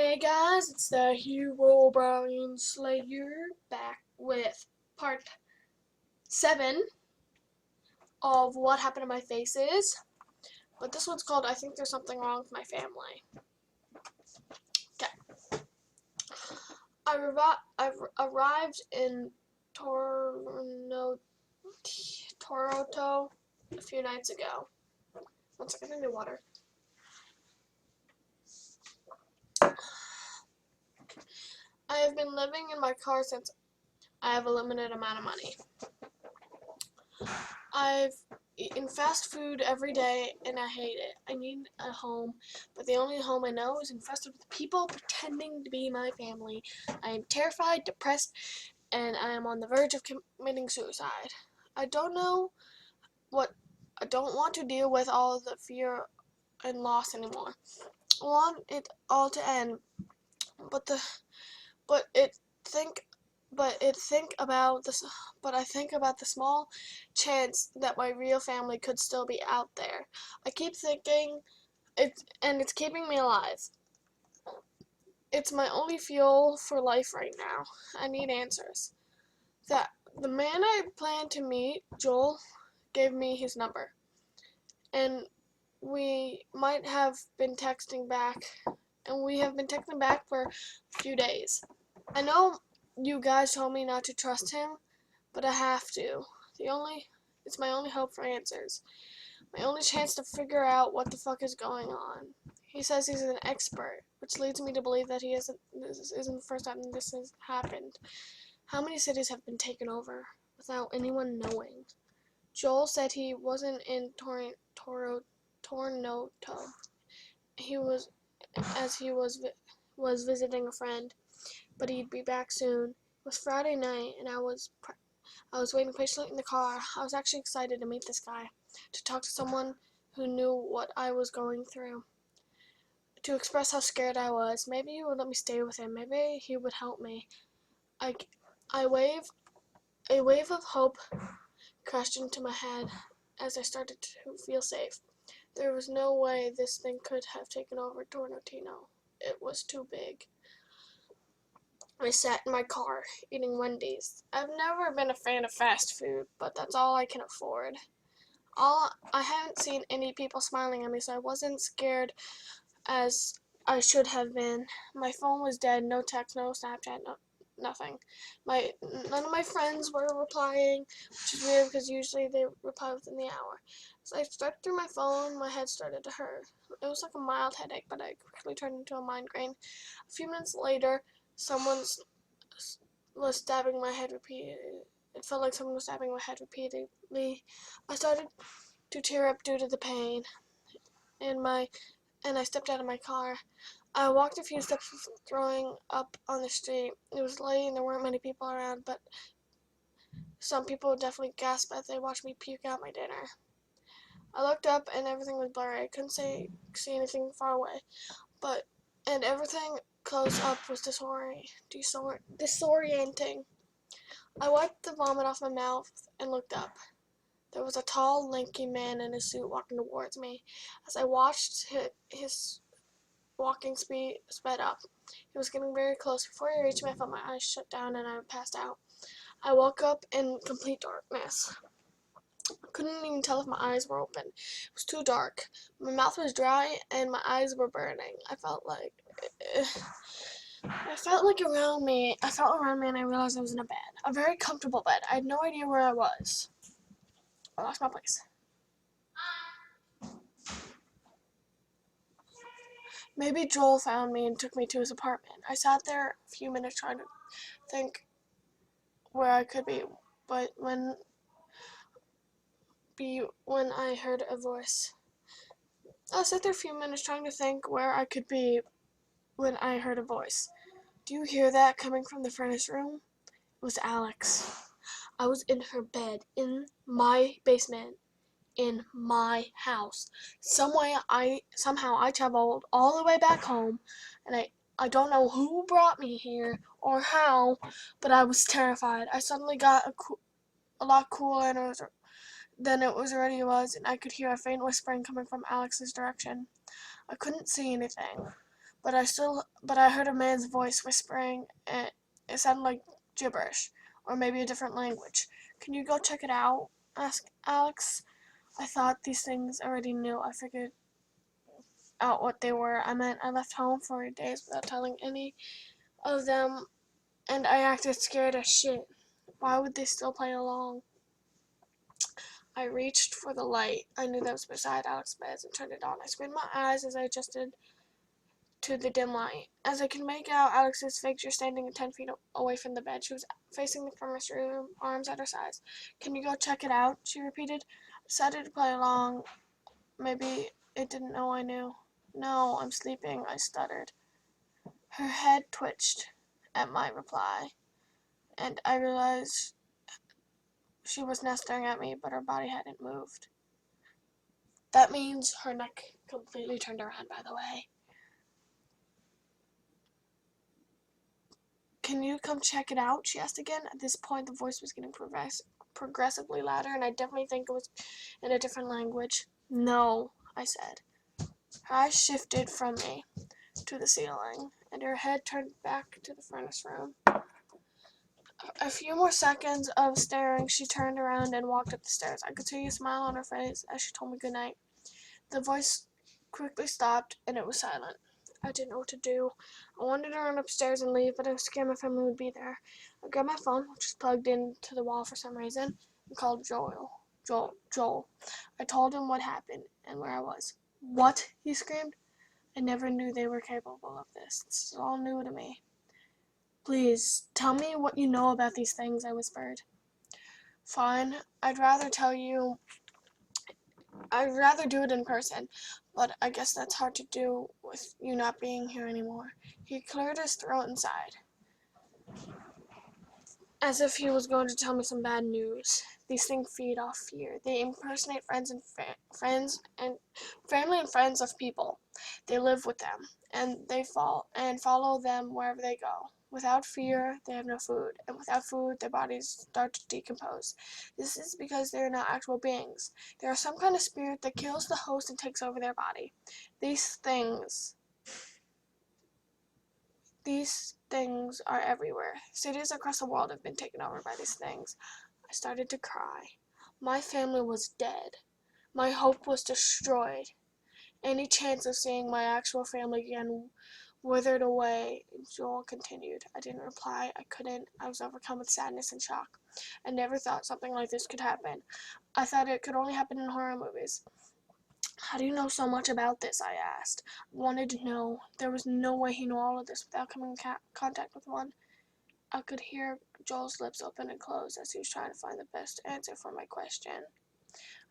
Hey guys, it's the Hero Brian Slayer back with part 7 of What Happened to My Faces. But this one's called I Think There's Something Wrong with My Family. Okay. I've arrived in Toronto a few nights ago. One second, I need water. I have been living in my car since I have a limited amount of money. I've eaten fast food every day and I hate it. I need a home, but the only home I know is infested with people pretending to be my family. I am terrified, depressed, and I am on the verge of committing suicide. I don't want to deal with all the fear and loss anymore. I want it all to end, but I think about the small chance that my real family could still be out there. I keep thinking it's keeping me alive. It's my only fuel for life right now. I need answers. The man I planned to meet, Joel, gave me his number. And we might have been texting back, and we have been texting back for a few days. I know you guys told me not to trust him, but I have to. It's my only hope for answers. My only chance to figure out what the fuck is going on. He says he's an expert, which leads me to believe that this isn't the first time this has happened. How many cities have been taken over without anyone knowing? Joel said he wasn't in Toronto. He was visiting a friend, but he'd be back soon. It was Friday night, and I was waiting patiently in the car. I was actually excited to meet this guy, to talk to someone who knew what I was going through, to express how scared I was. Maybe he would let me stay with him. Maybe he would help me. A wave of hope crashed into my head as I started to feel safe. There was no way this thing could have taken over Toronto. It was too big. I sat in my car, eating Wendy's. I've never been a fan of fast food, but that's all I can afford. I haven't seen any people smiling at me, so I wasn't scared as I should have been. My phone was dead, no text, no Snapchat, nothing. None of my friends were replying, which is weird because usually they reply within the hour. As I stepped through my phone, my head started to hurt. It was like a mild headache, but I quickly turned into a migraine. A few minutes later, someone was stabbing my head repeatedly. It felt like someone was stabbing my head repeatedly. I started to tear up due to the pain, and I stepped out of my car. I walked a few steps before throwing up on the street. It was late and there weren't many people around, but some people definitely gasped as they watched me puke out my dinner. I looked up and everything was blurry. I couldn't see anything far away, and everything close up was disorienting. I wiped the vomit off my mouth and looked up. There was a tall, lanky man in a suit walking towards me. As I watched, his walking speed sped up. He was getting very close. Before he reached me, I felt my eyes shut down and I passed out. I woke up in complete darkness. I couldn't even tell if my eyes were open. It was too dark. My mouth was dry and my eyes were burning. I felt around me. I felt around me and I realized I was in a bed. A very comfortable bed. I had no idea where I was. I lost my place. Maybe Joel found me and took me to his apartment. I sat there a few minutes trying to think where I could be, but when I heard a voice. I sat there a few minutes trying to think where I could be when I heard a voice. Do you hear that coming from the furnace room? It was Alex. I was in her bed, in my basement, in my house. Somehow I traveled all the way back home, and I don't know who brought me here or how, but I was terrified. I suddenly got a lot cooler than it already was, and I could hear a faint whispering coming from Alex's direction. I couldn't see anything, but I heard a man's voice whispering, and it sounded like gibberish, or maybe a different language. Can you go check it out? Asked Alex. I thought these things already knew. I figured out what they were. I meant I left home for days without telling any of them, and I acted scared as shit. Why would they still play along? I reached for the light. I knew that was beside Alex's bed and turned it on. I squinted my eyes as I adjusted to the dim light. As I could make out Alex's figure standing 10 feet away from the bed. She was facing the furnace room, arms at her sides. Can you go check it out? She repeated. I decided to play along. Maybe it didn't know I knew. No, I'm sleeping, I stuttered. Her head twitched at my reply, and I realized she was now staring at me, but her body hadn't moved. That means her neck completely turned around, by the way. Can you come check it out? She asked again. At this point, the voice was getting progressively louder, and I definitely think it was in a different language. No, I said. Her eyes shifted from me to the ceiling, and her head turned back to the furnace room. A few more seconds of staring, she turned around and walked up the stairs. I could see a smile on her face as she told me goodnight. The voice quickly stopped, and it was silent. I didn't know what to do. I wanted to run upstairs and leave, but I was scared my family would be there. I grabbed my phone, which was plugged into the wall for some reason, and called Joel. I told him what happened and where I was. What? He screamed. I never knew they were capable of this. This is all new to me. Please, tell me what you know about these things, I whispered. Fine, I'd rather do it in person, but I guess that's hard to do with you not being here anymore. He cleared his throat and sighed, as if he was going to tell me some bad news. These things feed off fear. They impersonate friends and family and friends of people. They live with them, and they follow them wherever they go. Without fear, they have no food, and without food, their bodies start to decompose. This is because they are not actual beings. They are some kind of spirit that kills the host and takes over their body. These things are everywhere. Cities across the world have been taken over by these things. I started to cry. My family was dead. My hope was destroyed. Any chance of seeing my actual family again withered away. Joel continued. I didn't reply. I couldn't. I was overcome with sadness and shock. I never thought something like this could happen. I thought it could only happen in horror movies. How do you know so much about this? I asked. I wanted to know. There was no way he knew all of this without coming in contact with one. I could hear Joel's lips open and close as he was trying to find the best answer for my question.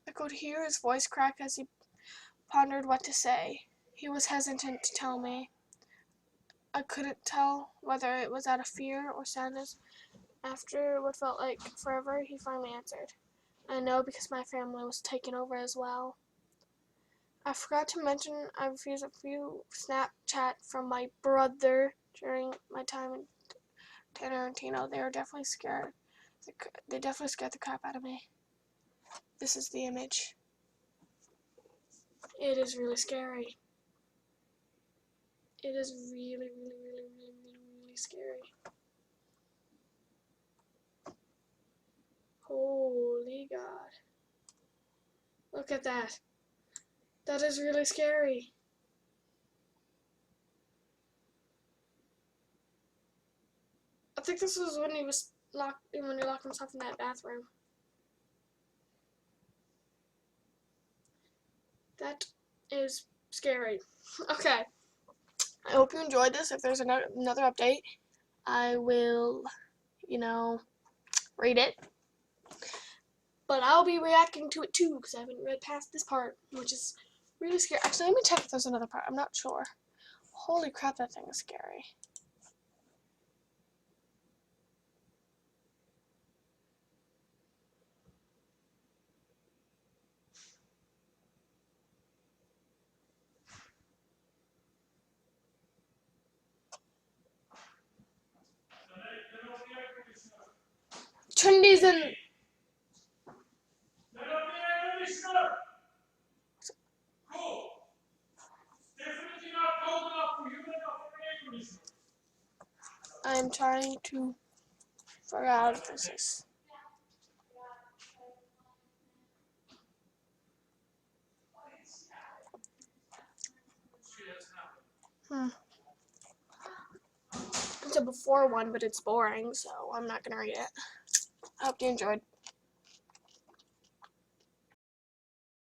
I could hear his voice crack as he pondered what to say. He was hesitant to tell me. I couldn't tell whether it was out of fear or sadness. After what felt like forever, he finally answered. I know because my family was taken over as well. I forgot to mention I refused a few Snapchat from my brother during my time in Tarantino. They were definitely scared. They definitely scared the crap out of me. This is the image. It is really scary. It is really, really, really, really, really, really scary. Holy God. Look at that. That is really scary. I think this was when he locked himself in that bathroom. That is scary. Okay. I hope you enjoyed this. If there's another update, I will, read it. But I'll be reacting to it too, because I haven't read past this part, which is really scary. Actually, let me check if there's another part. I'm not sure. Holy crap, that thing is scary. Trinity's in... I'm trying to figure out if this is. It's a before one, but it's boring, so I'm not gonna read it. I hope you enjoyed.